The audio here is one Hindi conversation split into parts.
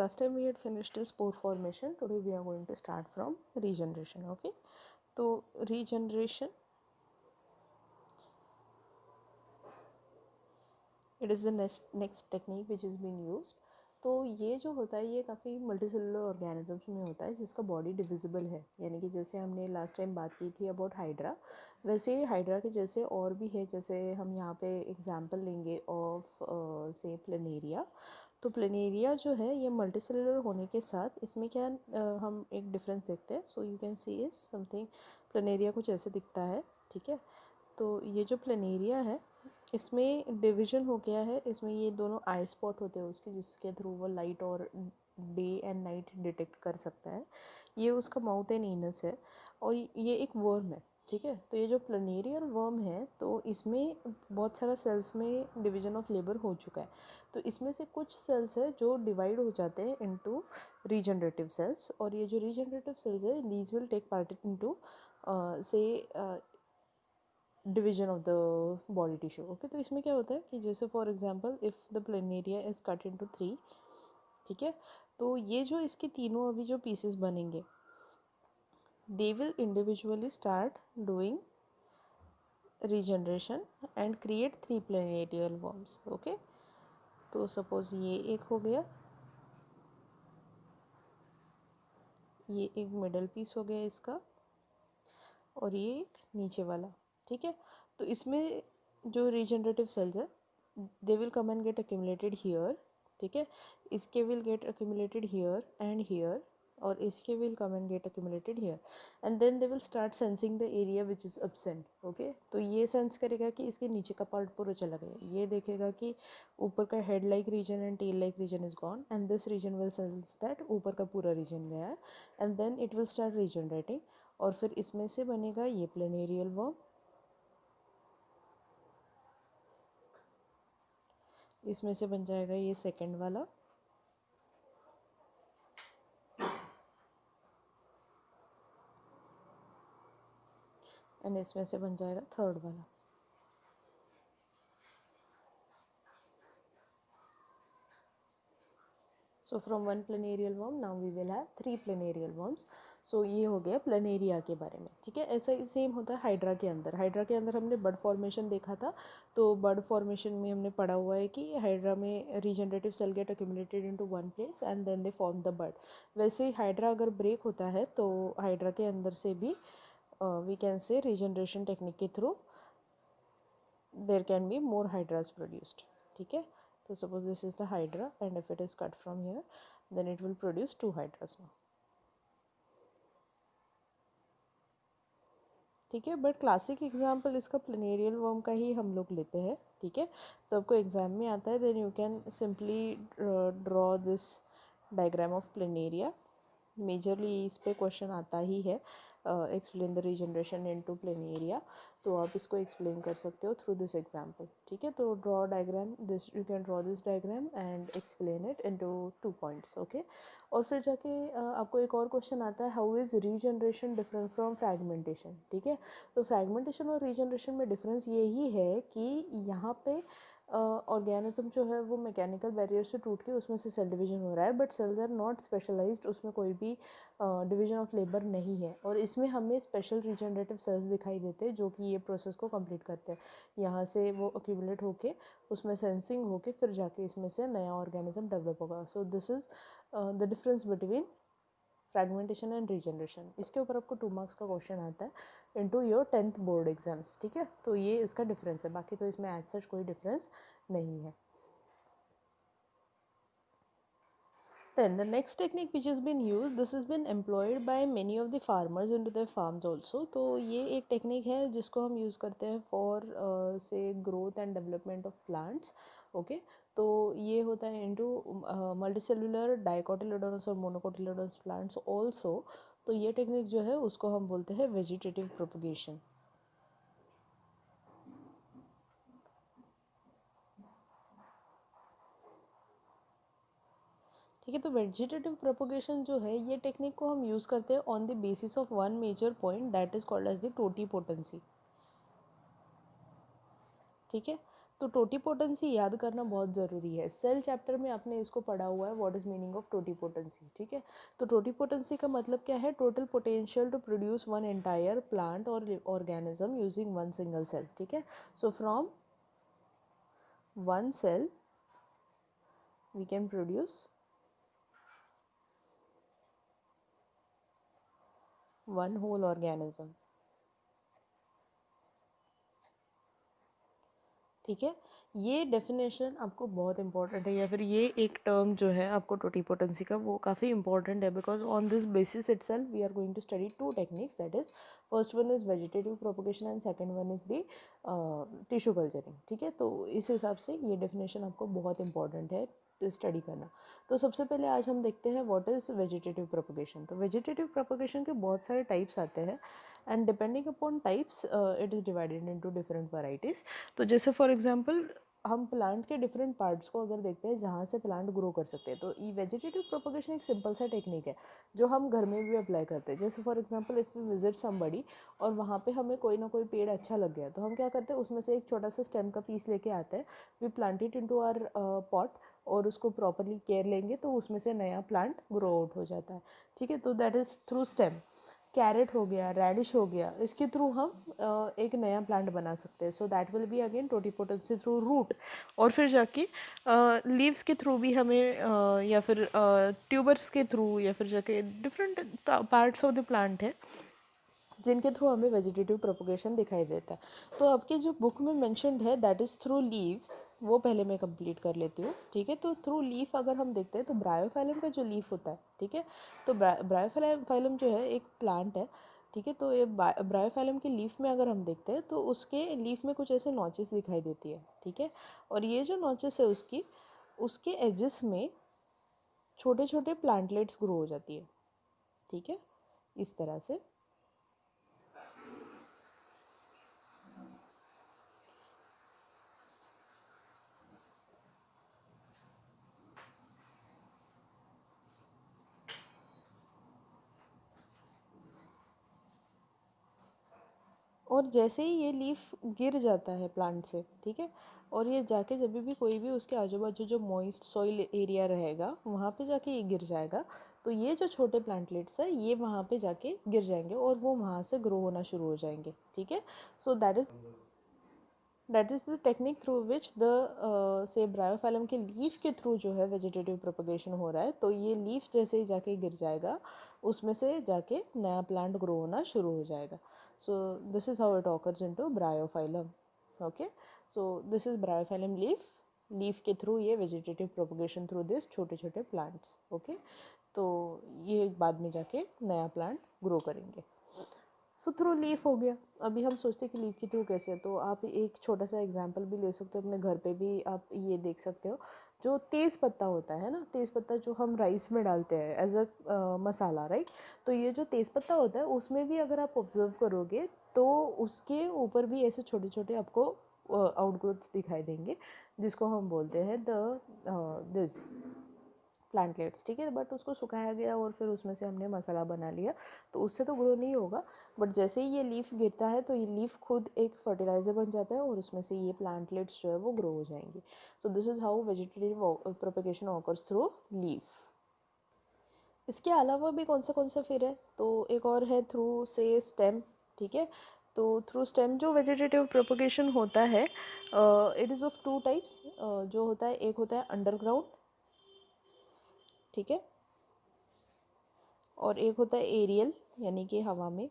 last time we had finished the spore formation. Today we are going to start from regeneration. Okay, so regeneration, it is the next technique which is being used. तो ये जो होता है ये काफ़ी मल्टीसेलुलर ऑर्गेनिजम्स में होता है जिसका बॉडी डिविजिबल है, यानी कि जैसे हमने लास्ट टाइम बात की थी अबाउट हाइड्रा, वैसे ही हाइड्रा के जैसे और भी है. जैसे हम यहाँ पे एग्जांपल लेंगे ऑफ से प्लेनेरिया. तो प्लेनेरिया जो है ये मल्टीसेलुलर होने के साथ इसमें क्या हम एक डिफरेंस देखते हैं. So you can see is something, planaria कुछ ऐसे दिखता है. ठीक है, तो ये जो प्लेनेरिया है इसमें डिवीजन हो गया है. इसमें ये दोनों आई स्पॉट होते हैं उसके, जिसके थ्रू वो लाइट और डे एंड नाइट डिटेक्ट कर सकता है. ये उसका माउथ एंड एनस है और ये एक वर्म है. ठीक है, तो ये जो प्लेनेरियल वर्म है तो इसमें बहुत सारा सेल्स में डिवीजन ऑफ लेबर हो चुका है. तो इसमें से कुछ सेल्स है जो डिवाइड हो जाते हैं इनटू रीजनरेटिव सेल्स, और ये जो रीजनरेटिव सेल्स है these will take part into say division of the body tissue. Okay, तो इसमें क्या होता है कि जैसे for example if the planaria is cut into 3. ठीक है, तो ये जो इसके तीनों अभी जो पीसेस बनेंगे they will individually start doing regeneration and create 3 planarial worms. Okay, तो सपोज ये एक हो गया, ये एक मिडल पीस हो गया इसका, और ये एक नीचे वाला. ठीक है, तो इसमें जो रीजनरेटिव सेल्स है they will come and get accumulated here. ठीक है, इसके will get accumulated here and here, और इसके will come and get accumulated here, and then they will start sensing the area which is absent. Okay, तो ये सेंस करेगा कि इसके नीचे का पार्ट पूरा चला गया. ये देखेगा कि ऊपर का head like region and tail like region is gone, and this region will sense that ऊपर का पूरा रीजन गया है, and then it will start regenerating. और फिर इसमें से बनेगा ये प्लेनेरियल वर्म, इसमें से बन जाएगा ये सेकंड वाला, एंड इसमें से बन जाएगा थर्ड वाला. So from 1 planarial worm now we will have 3 planarial worms. So ये हो गया प्लेनेरिया के बारे में. ठीक है, ऐसा ही सेम होता है हाइड्रा के अंदर. हाइड्रा के अंदर हमने बर्ड फॉर्मेशन देखा था. तो बर्ड फॉर्मेशन में हमने पढ़ा हुआ है कि हाइड्रा में regenerative cell get accumulated into one place and then they form the bird. वैसे ही हाइड्रा अगर ब्रेक होता है तो हाइड्रा के अंदर से भी we can say regeneration technique के through there can be more hydras produced. ठीक है, so suppose this is the hydra and if it is cut from here then it will produce 2 hydras now. ठीक है, बट क्लासिक एग्जाम्पल इसका प्लेनेरियल वर्म का ही हम लोग लेते हैं. ठीक है, तो आपको एग्जाम में आता है then you can simply draw this diagram of planaria. Majorly इस पे क्वेश्चन आता ही है, explain the regeneration into planaria. तो आप इसको एक्सप्लेन कर सकते हो थ्रू दिस एग्जाम्पल. ठीक है, तो draw diagram, this you can draw this diagram and explain it into 2 points. Okay, और फिर जाके आपको एक और क्वेश्चन आता है, how is regeneration different from fragmentation. ठीक है, तो फ्रैगमेंटेशन और रीजनरेशन में डिफरेंस यही है कि यहाँ पे ऑर्गेनिज्म जो है वो मैकेनिकल बैरियर से टूट के उसमें से सेल डिवीजन हो रहा है, but cells are not specialised, उसमें कोई भी डिवीजन ऑफ लेबर नहीं है. और इसमें हमें स्पेशल रीजनरेटिव सेल्स दिखाई देते हैं जो कि ये प्रोसेस को कंप्लीट करते हैं. यहाँ से वो अक्यूमुलेट होके उसमें सेंसिंग होके फिर जाके इसमें से नया ऑर्गेनिज्म डेवलप होगा. सो this is the difference between fragmentation and regeneration. इसके ऊपर आपको 2 मार्क्स का क्वेश्चन आता है into your 10th board exams. ठीक है, तो ये इसका डिफरेंस है, बाकी तो इसमें एज सच कोई डिफरेंस नहीं है. Then the next technique which has been used, this has been employed by many of the farmers into their farms also. तो ये एक टेक्निक है जिसको हम यूज़ करते हैं फॉर से growth and development of plants. Okay, तो ये होता है इनटू मल्टीसेलुलर डाइकोटिलेडोनस और मोनोकोटिलेडोनस प्लांट्स ऑल्सो. तो ये टेक्निक जो है उसको हम बोलते हैं वेजिटेटिव प्रोपगेशन. ठीक है, तो वेजिटेटिव प्रोपगेशन जो है ये टेक्निक को हम यूज़ करते हैं on the basis of one major point that is called as the totipotency. ठीक है, तो टोटीपोटेंसी याद करना बहुत ज़रूरी है। सेल चैप्टर में आपने इसको पढ़ा हुआ है, what is meaning of totipotency, ठीक है। तो टोटीपोटेंसी का मतलब क्या है, total potential to produce one entire plant और organism using one single cell, ठीक है। So from one cell we can produce one whole organism, ठीक है। ये डेफिनेशन आपको बहुत इंपॉर्टेंट है, या फिर ये एक टर्म जो है आपको टोटीपोटेंसी का वो काफ़ी इंपॉर्टेंट है, because on this basis itself we are going to study two techniques, that is first one is vegetative propagation and second one is the tissue culturing, ठीक है। तो इस हिसाब से ये डेफिनेशन आपको बहुत इंपॉर्टेंट है स्टडी करना। तो सबसे पहले आज हम देखते हैं व्हाट इज़ वेजिटेटिव प्रोपगेशन। तो वेजिटेटिव प्रोपगेशन के बहुत सारे टाइप्स आते हैं and depending upon types it is divided into different varieties. तो जैसे फॉर एग्जांपल हम प्लांट के डिफरेंट पार्ट्स को अगर देखते हैं जहाँ से प्लांट ग्रो कर सकते हैं, तो ये वेजिटेटिव प्रोपगेशन एक सिंपल सा टेक्निक है जो हम घर में भी अप्लाई करते हैं। जैसे for example if we visit somebody और वहाँ पे हमें कोई ना कोई पेड़ अच्छा लग गया, तो हम क्या करते हैं, उसमें से एक छोटा सा स्टेम का पीस लेके आते हैं, we plant it into our pot और उसको प्रॉपरली केयर लेंगे तो उसमें से नया प्लांट ग्रो आउट हो जाता है, ठीक है। तो that is through stem. Carrot हो गया, रेडिश हो गया, इसके थ्रू हम एक नया प्लांट बना सकते हैं। So that will be again totipotency through root. और फिर जाके लीव्स के थ्रू भी हमें या फिर ट्यूबर्स के थ्रू या फिर जाके different parts of the plant है जिनके थ्रू हमें वेजिटेटिव प्रोपगेशन दिखाई देता है। तो आपके जो बुक में मेंशन्ड है दैट इज़ थ्रू लीव्स, वो पहले मैं कंप्लीट कर लेती हूँ, ठीक है। तो थ्रू लीफ अगर हम देखते हैं तो ब्रायोफाइलम का जो लीफ होता है, ठीक है, तो ब्रायोफाइलम जो है एक प्लांट है, ठीक है। तो ये ब्रायोफाइलम के लीफ में अगर हम देखते हैं तो उसके लीफ में कुछ ऐसे नॉचेस दिखाई देती है, ठीक है। और ये जो नॉचेस है उसके एजेस में छोटे छोटे प्लांटलेट्स ग्रो हो जाती है, ठीक है, इस तरह से। और जैसे ही ये लीफ गिर जाता है प्लांट से, ठीक है, और ये जाके जब भी कोई भी उसके आजू बाजू जो मॉइस्ट सॉइल एरिया रहेगा वहाँ पे जाके ये गिर जाएगा, तो ये जो छोटे प्लांटलेट्स है ये वहाँ पे जाके गिर जाएंगे और वो वहाँ से ग्रो होना शुरू हो जाएंगे, ठीक है। So that is the technique through which the से ब्रायोफाइलम के लीफ के थ्रू जो है वेजिटेटिव प्रोपगेशन हो रहा है। तो ये लीफ जैसे ही जाके गिर जाएगा उसमें से जाके नया प्लांट ग्रो होना शुरू हो जाएगा। सो this is how it occurs into Bryophyllum, okay. So this is Bryophyllum leaf के थ्रू ये वेजिटेटिव प्रोपगेशन थ्रू दिस छोटे छोटे प्लांट्स, ओके। तो ये बाद में जाके नया प्लांट ग्रो करेंगे। सो थ्रू लीफ हो गया। अभी हम सोचते हैं कि लीफ के थ्रू कैसे, तो आप एक छोटा सा एग्जांपल भी ले सकते हो, अपने घर पे भी आप ये देख सकते हो। जो तेज़ पत्ता होता है ना, तेज़ पत्ता जो हम राइस में डालते हैं एज अ मसाला, राइट। तो ये जो तेज़ पत्ता होता है उसमें भी अगर आप ऑब्जर्व करोगे तो उसके ऊपर भी ऐसे छोटे छोटे आपको आउटग्रोथ्स दिखाई देंगे जिसको हम बोलते हैं दिस प्लांटलेट्स, ठीक है। बट उसको सुखाया गया और फिर उसमें से हमने मसाला बना लिया तो उससे तो ग्रो नहीं होगा, बट जैसे ही ये लीफ गिरता है तो ये लीफ खुद एक फर्टिलाइजर बन जाता है और उसमें से ये प्लांटलेट्स जो है वो ग्रो हो जाएंगे। सो this is how vegetative propagation occurs through leaf. इसके अलावा भी कौन सा फिर है, तो एक और है थ्रू से स्टेम, ठीक है। तो थ्रू स्टेम जो वेजिटेटिव प्रोपगेशन होता है it is of two types. जो होता है एक होता है अंडरग्राउंड, ठीक है, और एक होता है एरियल यानी कि हवा में,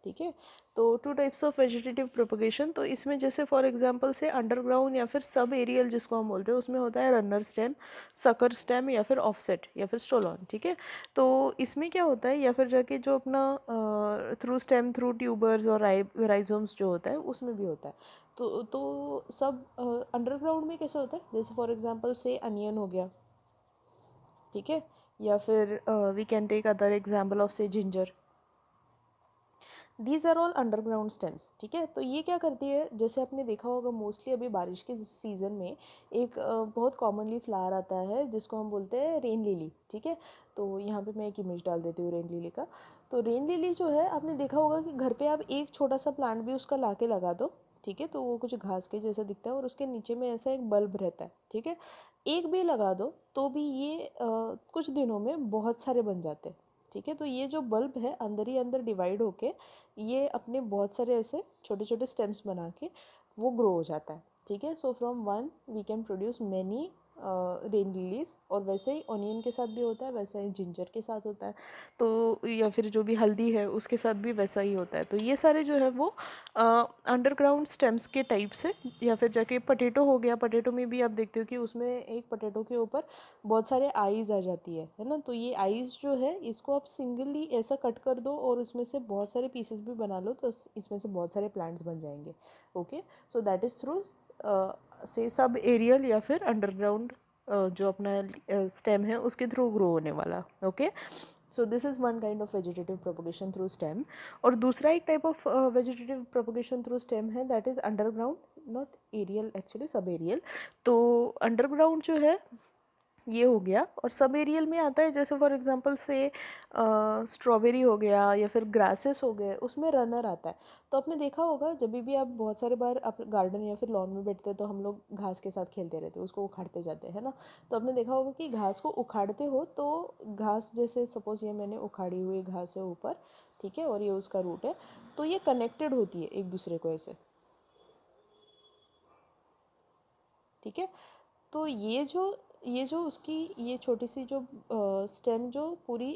ठीक है। तो two types of vegetative propagation. तो इसमें जैसे फॉर एग्जांपल से अंडरग्राउंड या फिर सब एरियल जिसको हम बोलते हैं उसमें होता है रनर स्टेम, सकर स्टेम या फिर ऑफसेट या फिर स्टोलॉन, ठीक है। तो इसमें क्या होता है, या फिर जाके जो अपना थ्रू स्टेम थ्रू ट्यूबर्स और राइजोम्स जो होता है उसमें भी होता है। तो सब अंडरग्राउंड में कैसे होता है, जैसे फॉर एग्जांपल से अनियन हो गया, ठीक है, या फिर we can take other example of say ginger. These are all underground stems, ठीक है। तो ये क्या करती है, जैसे आपने देखा होगा मोस्टली अभी बारिश के सीज़न में एक बहुत कॉमनली फ्लावर आता है जिसको हम बोलते हैं रेन लिली, ठीक है। तो यहाँ पे मैं एक इमेज डाल देती हूँ रेन लिली का। तो रेन लिली जो है आपने देखा होगा कि घर पे आप एक छोटा सा प्लांट भी उसका ला के लगा दो, ठीक है, तो वो कुछ घास के जैसा दिखता है और उसके नीचे में ऐसा एक बल्ब रहता है, ठीक है। एक भी लगा दो तो भी ये कुछ दिनों में बहुत सारे बन जाते हैं, ठीक है। तो ये जो बल्ब है अंदर ही अंदर डिवाइड होके ये अपने बहुत सारे ऐसे छोटे छोटे स्टेम्स बना के वो ग्रो हो जाता है, ठीक है। So from one we can produce many rain lilies, और वैसे ही ऑनियन के साथ भी होता है, वैसे ही जिंजर के साथ होता है, तो या फिर जो भी हल्दी है उसके साथ भी वैसा ही होता है। तो ये सारे जो है वो अंडरग्राउंड स्टेम्स के टाइप से, या फिर जाके पटेटो हो गया, पटेटो में भी आप देखते हो कि उसमें एक पटेटो के ऊपर बहुत सारे आईज आ जाती है ना। तो ये आईज जो है इसको आप सिंगली ऐसा कट कर दो और इसमें से बहुत सारे पीसेस भी बना लो, तो इसमें से बहुत सारे प्लांट्स बन जाएंगे। Okay, so that is through से सब एरियल या फिर अंडरग्राउंड जो अपना स्टेम है उसके थ्रू ग्रो होने वाला। Okay, so this is one kind of vegetative propagation through stem. और दूसरा एक type of vegetative propagation through stem है, that is underground, not aerial actually, sub aerial. तो अंडरग्राउंड जो है ये हो गया, और सब एरियल में आता है, जैसे फॉर एग्जांपल से स्ट्रॉबेरी हो गया या फिर ग्रासेस हो गए, उसमें रनर आता है। तो आपने देखा होगा जब भी आप बहुत सारे बार आप गार्डन या फिर लॉन में बैठते हैं तो हम लोग घास के साथ खेलते रहते हैं, उसको उखाड़ते जाते हैं ना। तो आपने देखा होगा कि घास को उखाड़ते हो तो घास, जैसे सपोज ये मैंने उखाड़ी हुई घास है ऊपर, ठीक है, और ये उसका रूट है, तो ये कनेक्टेड होती है एक दूसरे को ऐसे, ठीक है। तो ये जो उसकी ये छोटी सी जो स्टेम जो पूरी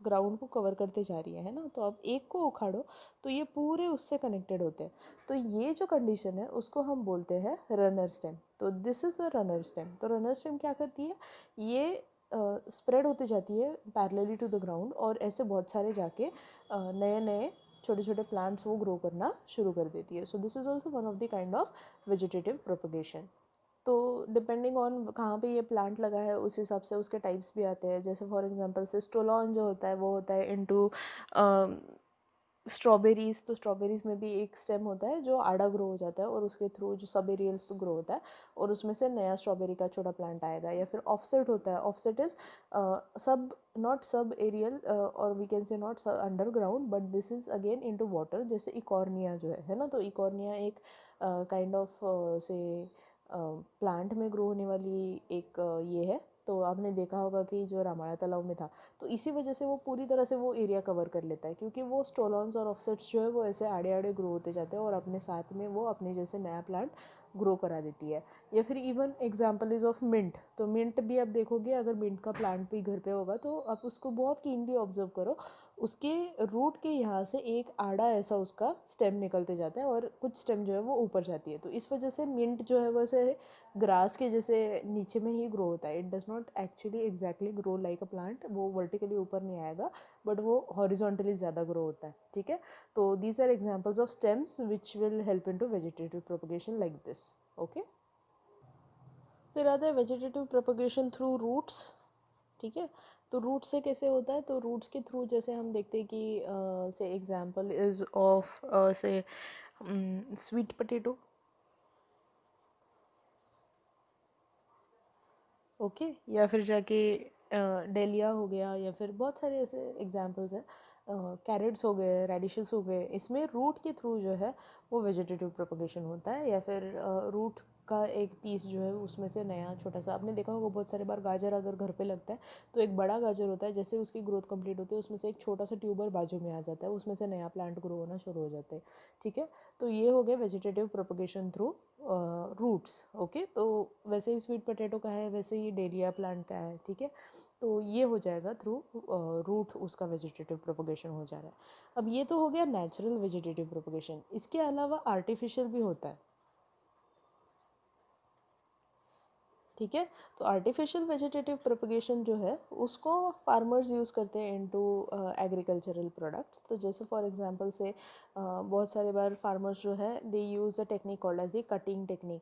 ग्राउंड को कवर करते जा रही है ना, तो अब एक को उखाड़ो तो ये पूरे उससे कनेक्टेड होते हैं। तो ये जो कंडीशन है उसको हम बोलते हैं रनर स्टेम। तो this is a runner stem. तो रनर स्टेम क्या करती है, ये स्प्रेड होती जाती है पैरेलली टू द ग्राउंड, और ऐसे बहुत सारे जाके नए नए छोटे छोटे प्लांट्स वो ग्रो करना शुरू कर देती है। सो this is also one of the kind of vegetative propagation. तो डिपेंडिंग ऑन कहाँ पे ये प्लांट लगा है उस हिसाब से उसके टाइप्स भी आते हैं। जैसे फॉर एग्जांपल से स्टोलॉन जो होता है वो होता है इनटू स्ट्रॉबेरीज़। तो स्ट्रॉबेरीज़ में भी एक स्टेम होता है जो आड़ा ग्रो हो जाता है और उसके थ्रू जो सब एरियल्स तो ग्रो होता है और उसमें से नया स्ट्रॉबेरी का छोटा प्लांट आएगा। या फिर ऑफसेट होता है, offset is sub not sub aerial और we can say not underground, but this is again into water. जैसे इकॉर्निया जो है ना, तो इकॉर्निया एक काइंड ऑफ से प्लांट में ग्रो होने वाली एक ये है। तो आपने देखा होगा कि जो रामायण तालाब में था, तो इसी वजह से वो पूरी तरह से वो एरिया कवर कर लेता है, क्योंकि वो स्टोलॉन्स और ऑफसेट्स जो है वो ऐसे आड़े आड़े ग्रो होते जाते हैं और अपने साथ में वो अपने जैसे नया प्लांट ग्रो करा देती है। या फिर even example is of mint. तो मिंट भी आप देखोगे, अगर मिंट का प्लांट भी घर पे होगा तो आप उसको बहुत कीनली ऑब्जर्व करो, उसके रूट के यहाँ से एक आड़ा ऐसा उसका स्टेम निकलते जाता है और कुछ स्टेम जो है वो ऊपर जाती है। तो इस वजह से मिंट जो है वैसे ग्रास के जैसे नीचे में ही ग्रो होता है। It does not actually exactly grow like a plant, वो वर्टिकली ऊपर नहीं आएगा, बट वो हॉरिजॉन्टली ज़्यादा ग्रो होता है, ठीक है। तो these are examples of stems which will help in to vegetative propagation like this. Okay, फिर आता है वेजिटेटिव प्रोपगेशन थ्रू रूट्स, ठीक है। तो रूट से कैसे होता है, तो रूट्स के थ्रू जैसे हम देखते हैं कि से एग्जांपल इज ऑफ से स्वीट पोटैटो, ओके। या फिर जाके डेलिया हो गया, या फिर बहुत सारे ऐसे एग्जांपल्स हैं, कैरेट्स हो गए, रेडिशेस हो गए। इसमें रूट के थ्रू जो है वो वेजिटेटिव प्रोपगेशन होता है। या फिर रूट का एक पीस जो है उसमें से नया छोटा सा, आपने देखा होगा बहुत सारे बार गाजर अगर घर पे लगता है तो एक बड़ा गाजर होता है, जैसे उसकी ग्रोथ कंप्लीट होती है उसमें से एक छोटा सा ट्यूबर बाजू में आ जाता है, उसमें से नया प्लांट ग्रो होना शुरू हो जाते हैं, ठीक है। तो ये हो गया vegetative propagation through roots, okay. तो वैसे ही स्वीट पोटैटो का है, वैसे ही डेलिया प्लांट का है, ठीक है। तो ये हो जाएगा थ्रू रूट, उसका वेजिटेटिव प्रोपगेशन हो जा रहा है। अब ये तो हो गया नेचुरल वेजिटेटिव प्रोपगेशन। इसके अलावा आर्टिफिशियल भी होता है, ठीक है। तो आर्टिफिशियल वेजिटेटिव प्रोपगेशन जो है उसको फार्मर्स यूज़ करते हैं इनटू एग्रीकल्चरल प्रोडक्ट्स। तो जैसे फॉर एग्जांपल से बहुत सारे बार फार्मर्स जो है they use a technique called as the cutting technique,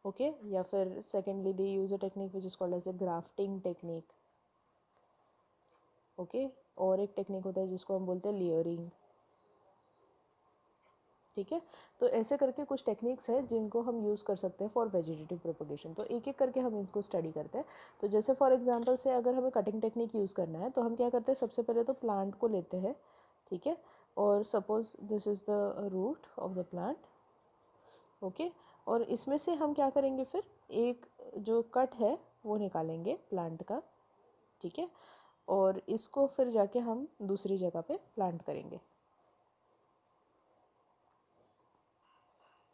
okay. या फिर secondly they use a technique which is called as a grafting technique, okay. और एक टेक्निक होता है जिसको हम बोलते हैं लेयरिंग, ठीक है। तो ऐसे करके कुछ टेक्निक्स है जिनको हम यूज़ कर सकते हैं फॉर वेजिटेटिव प्रोपगेशन। तो एक एक करके हम इनको स्टडी करते हैं। तो जैसे फॉर एग्जांपल से अगर हमें कटिंग टेक्निक यूज़ करना है तो हम क्या करते हैं, सबसे पहले तो प्लांट को लेते हैं, ठीक है। और suppose this is the root of the plant, okay. और इसमें से हम क्या करेंगे, फिर एक जो कट है वो निकालेंगे प्लांट का, ठीक है। और इसको फिर जाके हम दूसरी जगह पे प्लांट करेंगे।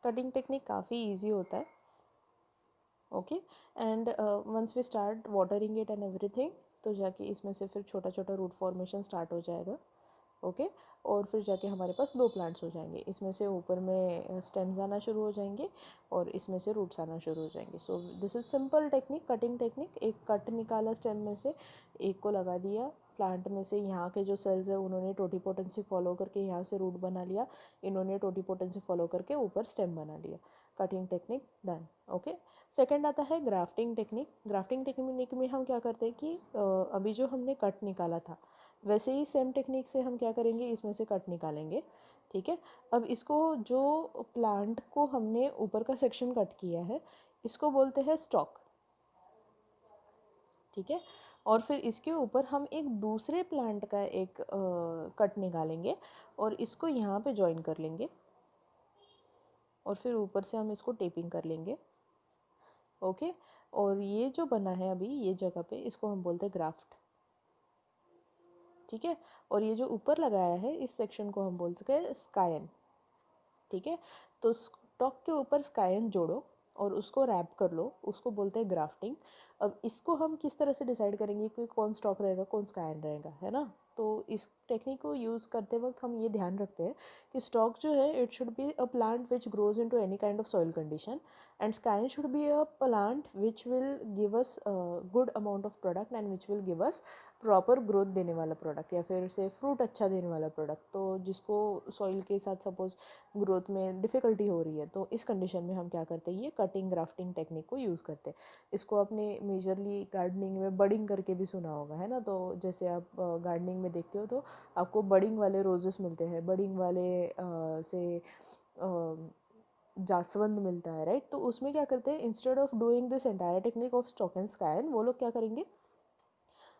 कटिंग टेक्निक काफ़ी इजी होता है, okay. And once we start watering it and everything, तो जाके इसमें से फिर छोटा छोटा रूट फॉर्मेशन स्टार्ट हो जाएगा, ओके। और फिर जाके हमारे पास दो प्लांट्स हो जाएंगे, इसमें से ऊपर में स्टेम्स आना शुरू हो जाएंगे और इसमें से रूट्स आना शुरू हो जाएंगे। सो this is simple technique, cutting technique. एक कट निकाला स्टेम में से, एक को लगा दिया प्लांट में से, यहाँ के जो सेल्स है उन्होंने टोटीपोटेंसी फॉलो करके यहाँ से रूट बना लिया, इन्होंने टोटीपोटेंसी फॉलो करके ऊपर स्टेम बना लिया। Cutting technique done, okay. Second आता है ग्राफ्टिंग टेक्निक। ग्राफ्टिंग टेक्निक में हम क्या करते हैं कि अभी जो हमने कट निकाला था वैसे ही सेम टेक्निक से हम क्या करेंगे, इसमें से कट निकालेंगे, ठीक है। अब इसको जो प्लांट को हमने ऊपर का सेक्शन कट किया है इसको बोलते हैं स्टॉक, ठीक है। और फिर इसके ऊपर हम एक दूसरे प्लांट का एक कट निकालेंगे और इसको यहाँ पे जॉइन कर लेंगे और फिर ऊपर से हम इसको टेपिंग कर लेंगे, ओके। और ये जो बना है अभी ये जगह पे, इसको हम बोलते हैं ग्राफ्ट, ठीक है। और ये जो ऊपर लगाया है इस सेक्शन को हम बोलते हैं स्कायन, ठीक है। तो स्टॉक के ऊपर स्कायन जोड़ो और उसको रैप कर लो, उसको बोलते हैं ग्राफ्टिंग। अब इसको हम किस तरह से डिसाइड करेंगे कि कौन स्टॉक रहेगा कौन स्कायन रहेगा, है ना। तो इस टेक्निक को यूज़ करते वक्त हम ये ध्यान रखते हैं कि स्टॉक जो है it should be a plant which grows into any kind of soil condition, and स्कायन should be a plant which will give us good amount of product and which will give us proper growth देने वाला प्रोडक्ट, या फिर से फ्रूट अच्छा देने वाला प्रोडक्ट। तो जिसको सॉइल के साथ सपोज ग्रोथ में डिफ़िकल्टी हो रही है तो इस कंडीशन में हम क्या करते हैं, ये कटिंग ग्राफ्टिंग टेक्निक को यूज़ करते हैं। इसको आपने मेजरली गार्डनिंग में बडिंग करके भी सुना होगा, है ना। तो जैसे आप गार्डनिंग में देखते हो तो आपको बडिंग वाले रोजेस मिलते हैं, बडिंग वाले से जासवंद मिलता है, राइट। तो उसमें क्या करते हैं, instead of doing this entire technique of stock and स्कायन, वो लोग क्या करेंगे,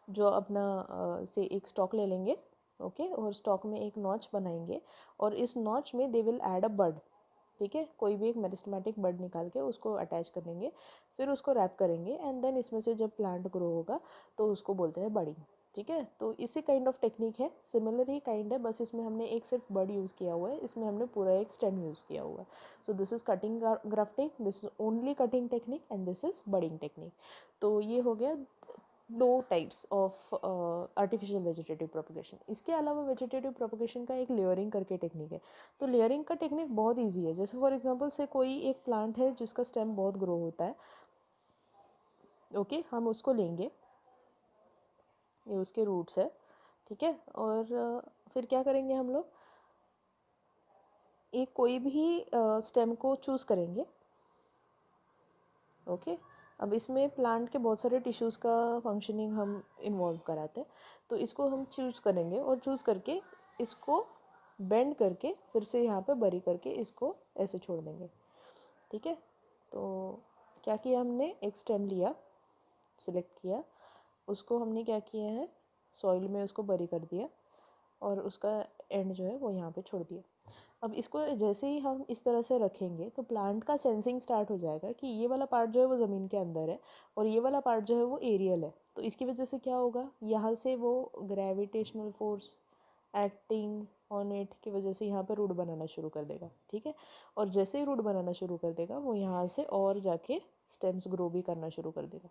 जो अपना से एक स्टॉक ले लेंगे, ओके। और स्टॉक में एक नॉच बनाएंगे और इस नॉच में दे विल ऐड अ बड, ठीक है। कोई भी एक मेरिस्टेमेटिक बड निकाल के उसको अटैच करेंगे, फिर उसको रैप करेंगे एंड देन इसमें से जब प्लांट ग्रो होगा तो उसको बोलते हैं बडिंग, ठीक है। तो इसी काइंड ऑफ टेक्निक है, सिमिलर ही काइंड है, बस इसमें हमने एक सिर्फ बड यूज़ किया हुआ है, इसमें हमने पूरा एक स्टेम यूज़ किया हुआ है। सो this is cutting grafting, this is only cutting technique and this is budding technique. तो ये हो गया दो types of artificial vegetative propagation. इसके अलावा वेजिटेटिव प्रोपगेशन का एक लेयरिंग करके टेक्निक है। तो लेयरिंग का टेक्निक बहुत इजी है। जैसे फॉर एग्जांपल से कोई एक प्लांट है जिसका स्टेम बहुत ग्रो होता है, ओके। हम उसको लेंगे, ये उसके रूट्स है, ठीक है। और फिर क्या करेंगे हम लोग, एक कोई भी स्टेम को चूज़ करेंगे, ओके। अब इसमें प्लांट के बहुत सारे टिश्यूज़ का फंक्शनिंग हम इन्वॉल्व कराते हैं, तो इसको हम चूज़ करेंगे और चूज़ करके इसको बेंड करके फिर से यहाँ पे बरी करके इसको ऐसे छोड़ देंगे, ठीक है। तो क्या किया हमने, एक स्टेम लिया, सिलेक्ट किया, उसको हमने क्या किया है, सॉइल में उसको बरी कर दिया और उसका एंड जो है वो यहाँ पे छोड़ दिया। अब इसको जैसे ही हम इस तरह से रखेंगे तो प्लांट का सेंसिंग स्टार्ट हो जाएगा कि ये वाला पार्ट जो है वो ज़मीन के अंदर है और ये वाला पार्ट जो है वो एरियल है। तो इसकी वजह से क्या होगा, यहाँ से वो gravitational force acting on it की वजह से यहाँ पे रूट बनाना शुरू कर देगा, ठीक है। और जैसे ही रूट बनाना शुरू कर देगा वो यहाँ से और जाके स्टेम्स ग्रो भी करना शुरू कर देगा,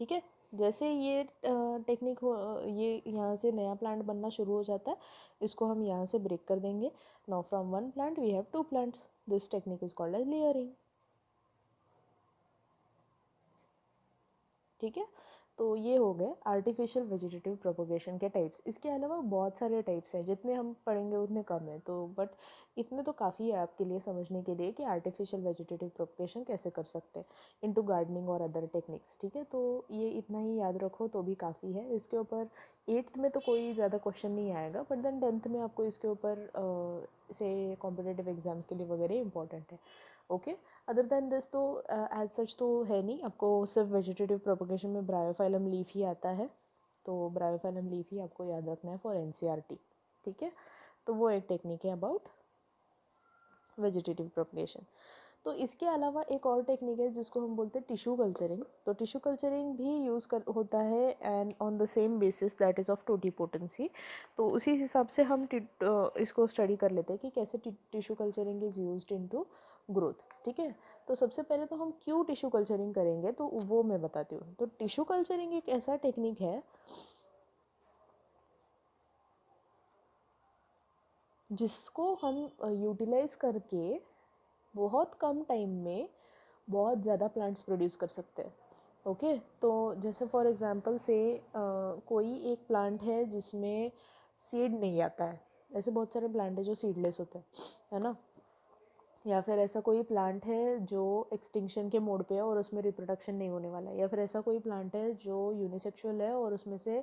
ठीक है। जैसे ये टेक्निक हो, ये यहाँ से नया प्लांट बनना शुरू हो जाता है, इसको हम यहाँ से ब्रेक कर देंगे। Now from one plant we have two plants, this technique is called as layering, ठीक है। तो ये हो गए आर्टिफिशियल वेजिटेटिव प्रोपोगेशन के टाइप्स। इसके अलावा बहुत सारे टाइप्स हैं, जितने हम पढ़ेंगे उतने कम हैं। तो बट इतने तो काफ़ी है आपके लिए समझने के लिए कि आर्टिफिशियल वेजिटेटिव प्रोपोगेशन कैसे कर सकते हैं इनटू गार्डनिंग और अदर टेक्निक्स, ठीक है। तो ये इतना ही याद रखो तो भी काफ़ी है। इसके ऊपर 8th में तो कोई ज़्यादा क्वेश्चन नहीं आएगा, बट देन 10th में आपको इसके ऊपर से कॉम्पिटेटिव एग्जाम्स के लिए वगैरह इंपॉर्टेंट है, ओके। अदर देन दिस तो एज सच तो है नहीं, आपको सिर्फ वेजिटेटिव प्रोपगेशन में ब्रायोफाइलम लीफ ही आता है, तो ब्रायोफाइलम लीफ ही आपको याद रखना है फॉर एनसीईआरटी, ठीक है। तो वो एक टेक्निक है अबाउट वेजिटेटिव प्रोपगेशन। तो इसके अलावा एक और टेक्निक है जिसको हम बोलते हैं टिश्यू कल्चरिंग। तो टिश्यू कल्चरिंग भी यूज़ कर होता है and on the same basis that is of totipotency. तो उसी हिसाब से हम इसको स्टडी कर लेते हैं कि कैसे tissue culturing is used into growth, ठीक है। तो सबसे पहले तो हम क्यों टिश्यू कल्चरिंग करेंगे तो वो मैं बताती हूँ। तो टिश्यू कल्चरिंग एक ऐसा टेक्निक है जिसको हम यूटिलाइज करके बहुत कम टाइम में बहुत ज़्यादा प्लांट्स प्रोड्यूस कर सकते हैं। ओके तो जैसे फॉर एग्जांपल से कोई एक प्लांट है जिसमें सीड नहीं आता है, ऐसे बहुत सारे प्लांट है जो सीडलेस होते हैं, है ना। या फिर ऐसा कोई प्लांट है जो एक्सटिंक्शन के मोड पे है और उसमें रिप्रोडक्शन नहीं होने वाला है। या फिर ऐसा कोई प्लांट है जो यूनिसेक्सुअल है और उसमें से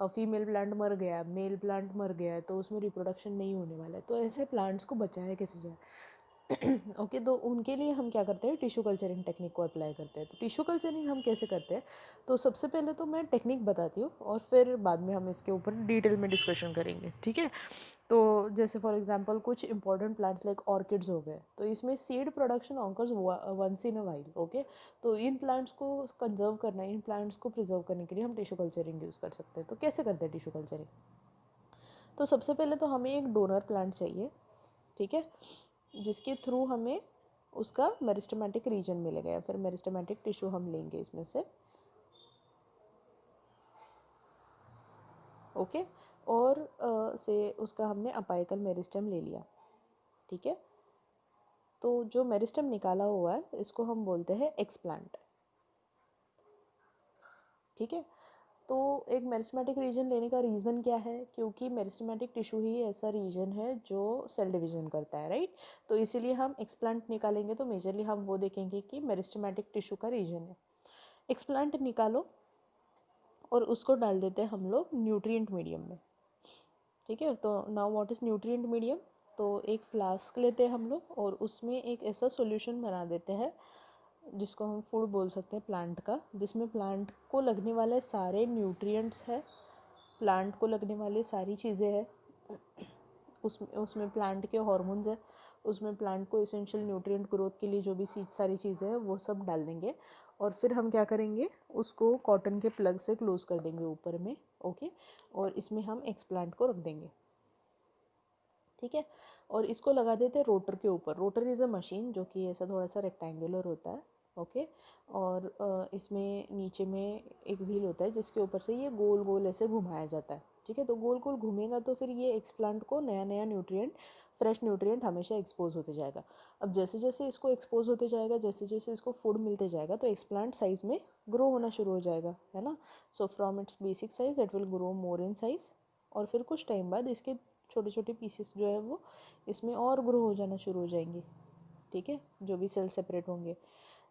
फीमेल प्लांट मर गया, मेल प्लांट मर गया है, तो उसमें रिप्रोडक्शन नहीं होने वाला है। तो ऐसे प्लांट्स को बचाया कैसे जाए। ओके तो उनके लिए हम क्या करते हैं, टिश्यू कल्चरिंग टेक्निक को अप्लाई करते हैं। तो टिश्यू कल्चरिंग हम कैसे करते हैं, तो सबसे पहले तो मैं टेक्निक बताती हूँ और फिर बाद में हम इसके ऊपर डिटेल में डिस्कशन करेंगे, ठीक है। तो जैसे फॉर एग्जांपल कुछ इंपॉर्टेंट प्लांट्स लाइक ऑर्किड्स हो गए, तो इसमें seed production occurs once in a while. Okay तो इन प्लांट्स को कंजर्व करना, इन प्लांट्स को प्रिजर्व करने के लिए हम टिश्यू कल्चरिंग यूज़ कर सकते हैं। तो कैसे करते हैं टिश्यू कल्चरिंग, तो सबसे पहले तो हमें एक डोनर प्लांट चाहिए, ठीक है, जिसके थ्रू हमें उसका मेरिस्टेमेटिक रीजन मिलेगा या फिर मेरिस्टेमेटिक टिश्यू हम लेंगे इसमें से। ओके और से उसका हमने अपाइकल मेरिस्टेम ले लिया, ठीक है। तो जो मेरिस्टेम निकाला हुआ है इसको हम बोलते हैं एक्सप्लांट, ठीक है। तो एक मेरिस्टेमेटिक रीजन लेने का रीज़न क्या है, क्योंकि मेरिस्टेमेटिक टिश्यू ही ऐसा रीजन है जो सेल डिवीजन करता है, राइट। तो इसीलिए हम एक्सप्लांट निकालेंगे तो मेजरली हम वो देखेंगे कि मेरिस्टेमेटिक टिश्यू का रीजन है। एक्सप्लांट निकालो और उसको डाल देते हैं हम लोग न्यूट्रिएंट मीडियम में, ठीक है। तो now what is nutrient medium, तो एक फ्लास्क लेते हैं हम लोग और उसमें एक ऐसा सॉल्यूशन बना देते हैं जिसको हम फूड बोल सकते हैं प्लांट का, जिसमें प्लांट को लगने वाले सारे न्यूट्रिएंट्स है, प्लांट को लगने वाली सारी चीज़ें हैं, उसमें प्लांट के हार्मोन्स है, उसमें प्लांट को एसेंशियल न्यूट्रिएंट ग्रोथ के लिए जो भी सारी चीज़ें हैं वो सब डाल देंगे। और फिर हम क्या करेंगे, उसको कॉटन के प्लग से क्लोज कर देंगे ऊपर में, ओके। और इसमें हम एक्सप्लांट को रख देंगे, ठीक है। और इसको लगा देते हैं रोटर के ऊपर। रोटर इज़ अ मशीन जो कि ऐसा थोड़ा सा रेक्टेंगुलर होता है, ओके। और इसमें नीचे में एक व्हील होता है जिसके ऊपर से ये गोल गोल ऐसे घुमाया जाता है, ठीक है। तो गोल गोल घूमेगा तो फिर ये एक्सप्लांट को नया नया न्यूट्रिएंट, फ्रेश न्यूट्रिएंट हमेशा एक्सपोज होते जाएगा। अब जैसे जैसे इसको एक्सपोज होते जाएगा, जैसे जैसे इसको फूड मिलते जाएगा, तो एक्सप्लांट साइज़ में ग्रो होना शुरू हो जाएगा, है ना। So from its basic size it will grow more in size, और फिर कुछ टाइम बाद इसके छोटे छोटे पीसेस जो है वो इसमें और ग्रो हो जाना शुरू हो जाएंगे, ठीक है, जो भी सेल सेपरेट होंगे।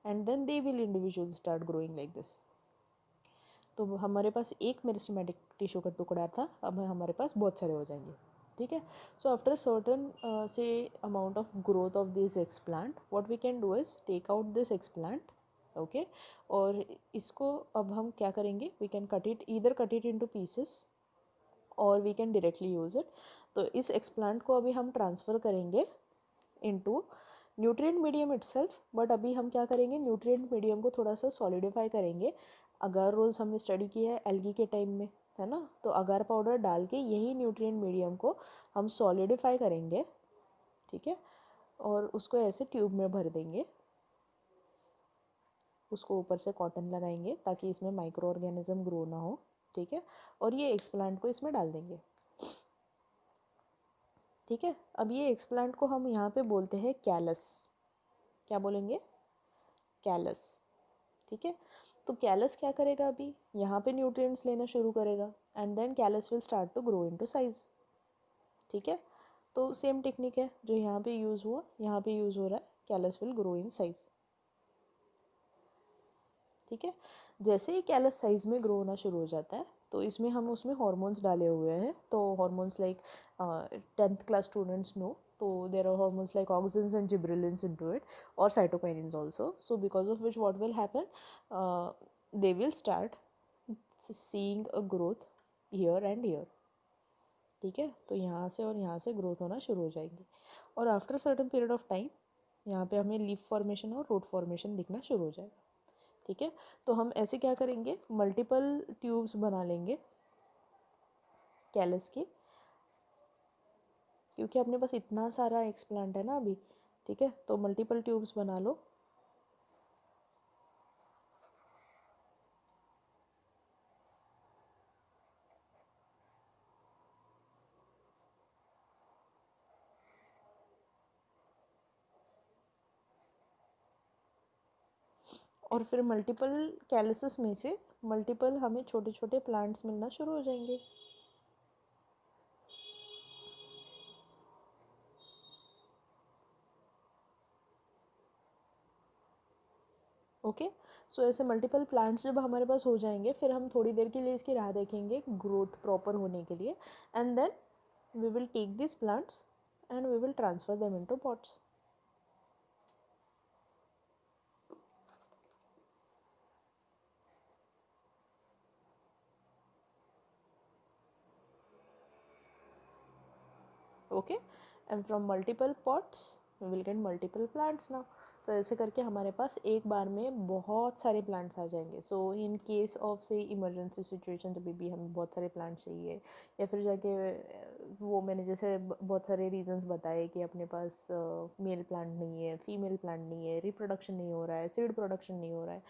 And then they will individual start growing like this. तो हमारे पास एक मेरिस्टेमेटिक टिश्यू का टुकड़ा था, अब हमारे पास बहुत सारे हो जाएंगे, ठीक है। So after certain say amount of growth of this explant what we can do is take out this explant, okay. और इसको अब हम क्या करेंगे, we can cut it, either cut it into pieces और we can directly use it. तो इस एक्सप्लांट को अभी हम ट्रांसफ़र करेंगे into nutrient medium itself, but अभी हम क्या करेंगे, न्यूट्रिएंट मीडियम को थोड़ा सा सॉलिडिफाई करेंगे। अगार रोज़ हमने स्टडी किया है एल्गी के टाइम में, है ना। तो अगार पाउडर डाल के यही न्यूट्रिएंट मीडियम को हम सॉलिडिफाई करेंगे, ठीक है। और उसको ऐसे ट्यूब में भर देंगे, उसको ऊपर से कॉटन लगाएंगे ताकि इसमें माइक्रो ऑर्गेनिज्म ग्रो ना हो, ठीक है। और ये एक्सप्लांट को इसमें डाल देंगे, ठीक है। अब ये एक्सप्लांट को हम यहाँ पे बोलते हैं कैलस, क्या बोलेंगे, कैलस, ठीक है। तो कैलस क्या करेगा, अभी यहाँ पे न्यूट्रिएंट्स लेना शुरू करेगा and then callus will start to grow into size, ठीक है। तो सेम टेक्निक है जो यहाँ पे यूज़ हुआ, यहाँ पे यूज़ हो रहा है, callus will grow in size, ठीक है। जैसे ही कैलस साइज में ग्रो होना शुरू हो जाता है तो इसमें हम उसमें हार्मोन्स डाले हुए हैं। तो hormones like 10th class students no, तो there are hormones like auxins and gibberellins into it और cytokinins also. So because of which what will happen, they will start seeing a growth here and here, ठीक है। तो यहाँ से और यहाँ से ग्रोथ होना शुरू हो जाएंगे, और after certain period of time यहाँ पे हमें लीफ फॉर्मेशन और रूट फॉर्मेशन दिखना शुरू हो जाएगा, ठीक है। तो हम ऐसे क्या करेंगे, मल्टीपल ट्यूब्स बना लेंगे कैलस की, क्योंकि अपने पास इतना सारा एक्सप्लांट है ना अभी, ठीक है। तो मल्टीपल ट्यूब्स बना लो, और फिर मल्टीपल कैलसेस में से मल्टीपल हमें छोटे छोटे प्लांट्स मिलना शुरू हो जाएंगे। ओके, सो ऐसे मल्टीपल प्लांट्स जब हमारे पास हो जाएंगे, फिर हम थोड़ी देर के लिए इसकी राह देखेंगे ग्रोथ प्रॉपर होने के लिए, and then we will take this plants and we will transfer them into pots. Okay, and from multiple pots we will get multiple plants now. तो ऐसे करके हमारे पास एक बार में बहुत सारे प्लांट्स आ जाएंगे। सो इन केस ऑफ से इमरजेंसी सिचुएशन, तो भी हमें बहुत सारे प्लांट चाहिए, या फिर जाके वो मैंने जैसे बहुत सारे रीजंस बताए कि अपने पास मेल प्लांट नहीं है, फीमेल प्लांट नहीं है, रिप्रोडक्शन नहीं हो रहा है, सीड प्रोडक्शन नहीं हो रहा है,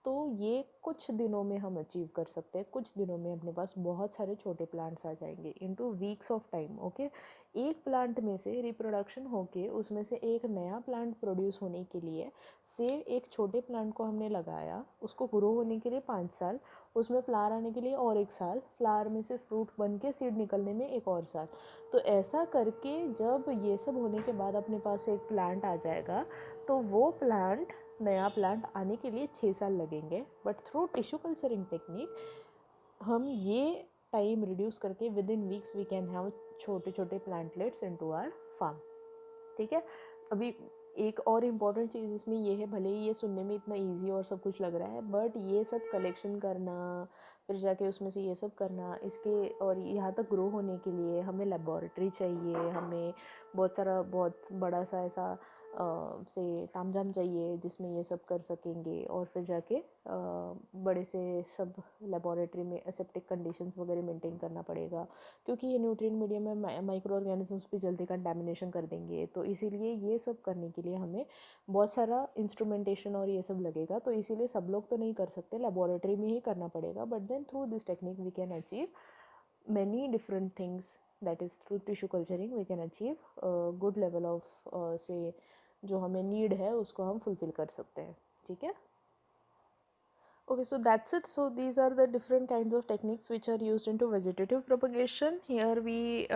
तो ये कुछ दिनों में हम अचीव कर सकते हैं। कुछ दिनों में अपने पास बहुत सारे छोटे प्लांट्स आ जाएंगे into weeks of time. Okay, एक प्लांट में से रिप्रोडक्शन होके उसमें से एक नया प्लांट प्रोड्यूस होने के लिए, से एक छोटे प्लांट को हमने लगाया, उसको ग्रो होने के लिए 5 साल, उसमें फ्लावर आने के लिए और 1 साल, फ्लावर में से फ्रूट बन के सीड निकलने में एक और साल। तो ऐसा करके जब ये सब होने के बाद अपने पास एक प्लांट आ जाएगा, तो वो प्लांट, नया प्लांट आने के लिए 6 साल लगेंगे। But through tissue culturing technique हम ये टाइम रिड्यूस करके within weeks we can have छोटे छोटे प्लांटलेट्स इनटू आवर फार्म, ठीक है। अभी एक और इम्पॉर्टेंट चीज़ इसमें ये है, भले ही ये सुनने में इतना इजी और सब कुछ लग रहा है, बट ये सब कलेक्शन करना, फिर जाके उसमें से ये सब करना, इसके और यहाँ तक ग्रो होने के लिए हमें लेबॉरेटरी चाहिए, हमें बहुत सारा बहुत बड़ा सा ऐसा से तामझाम चाहिए जिसमें ये सब कर सकेंगे, और फिर जाके बड़े से सब लेबॉरेटरी में एसेप्टिक कंडीशंस वगैरह मेंटेन करना पड़ेगा, क्योंकि ये न्यूट्रिएंट मीडियम में माइक्रो ऑर्गेनिजम्स भी जल्दी कंटेमिनेशन कर देंगे। तो इसीलिए ये सब करने के लिए हमें बहुत सारा इंस्ट्रूमेंटेशन और ये सब लगेगा। तो इसीलिए सब लोग तो नहीं कर सकते, लेबॉरेटरी में ही करना पड़ेगा, but then through this technique we can achieve many different things, that is through tissue culturing we can achieve a good level of say जो हमें नीड है उसको हम फुलफिल कर सकते हैं, ठीक है। Okay, so that's it. So these are the different kinds of techniques which are used into vegetative propagation. Here we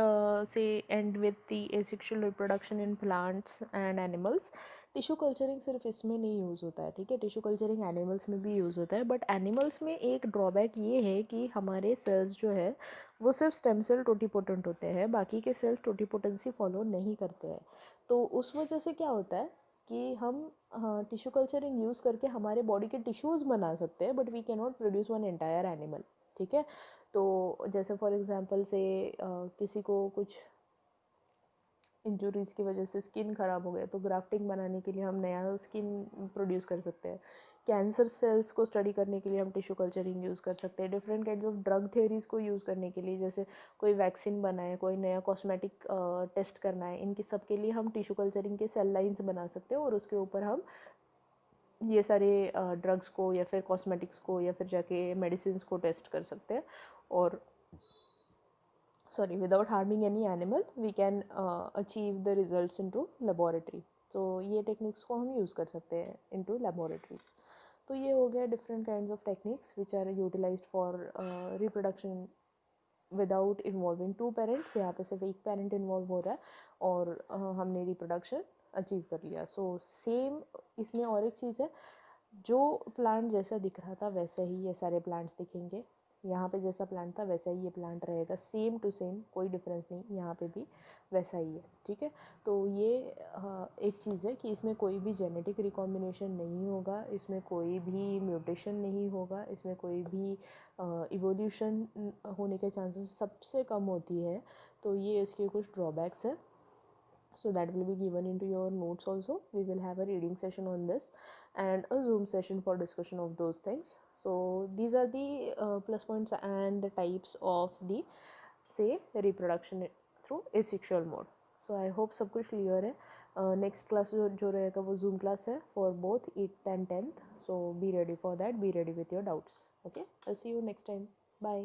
say end with the asexual reproduction in plants and animals. Tissue culturing सिर्फ इसमें नहीं यूज़ होता है, ठीक है, टिश्यू कल्चरिंग एनिमल्स में भी यूज़ होता है, बट एनिमल्स में एक ड्रॉबैक ये है कि हमारे सेल्स जो है वो सिर्फ स्टेम सेल टोटीपोटेंट होते हैं, बाकी के सेल्स टोटीपोटेंसी फॉलो नहीं करते हैं। तो उस वजह से क्या होता है कि हम टिश्यू कल्चरिंग यूज़ करके हमारे बॉडी के टिश्यूज़ बना सकते हैं, but we can not produce one entire animal, ठीक है। तो जैसे फॉर एग्जांपल से किसी को कुछ इंजुरीज़ की वजह से स्किन ख़राब हो गया, तो ग्राफ्टिंग बनाने के लिए हम नया स्किन प्रोड्यूस कर सकते हैं। कैंसर सेल्स को स्टडी करने के लिए हम टिश्यू कल्चरिंग यूज़ कर सकते हैं। Different kinds of drug theories को यूज़ करने के लिए, जैसे कोई वैक्सीन बनाए, कोई नया कॉस्मेटिक टेस्ट करना है, इनके सब के लिए हम टिश्यू कल्चरिंग के सेल लाइन्स बना सकते हैं, और उसके ऊपर हम ये सारे ड्रग्स को या फिर कॉस्मेटिक्स को या फिर जाके मेडिसिन को टेस्ट कर सकते हैं, और sorry, without harming any animal we can achieve the results into laboratory. तो ये टेक्निक्स को हम यूज़ कर सकते हैं into laboratories. तो ये हो गया different kinds of techniques which are utilized for reproduction without involving two parents. यहाँ पे सिर्फ एक parent involve हो रहा है और हमने reproduction अचीव कर लिया। सो सेम इसमें और एक चीज़ है, जो प्लांट जैसा दिख रहा था वैसे ही ये सारे प्लांट्स दिखेंगे, यहाँ पे जैसा प्लांट था वैसा ही ये प्लांट रहेगा, सेम टू सेम, कोई डिफरेंस नहीं, यहाँ पे भी वैसा ही है, ठीक है। तो ये एक चीज़ है कि इसमें कोई भी जेनेटिक रिकॉम्बिनेशन नहीं होगा, इसमें कोई भी म्यूटेशन नहीं होगा, इसमें कोई भी इवोल्यूशन होने के चांसेस सबसे कम होती है। तो ये इसके कुछ ड्रॉबैक्स हैं। So that will be given into your notes also. We will have a reading session on this and a Zoom session for discussion of those things. So these are the plus points and the types of the say reproduction through asexual mode. So I hope सब कुछ clear है. Next class जो रहेगा वो Zoom class है for both 8th and 10th. So be ready for that. Be ready with your doubts. Okay. I'll see you next time. Bye.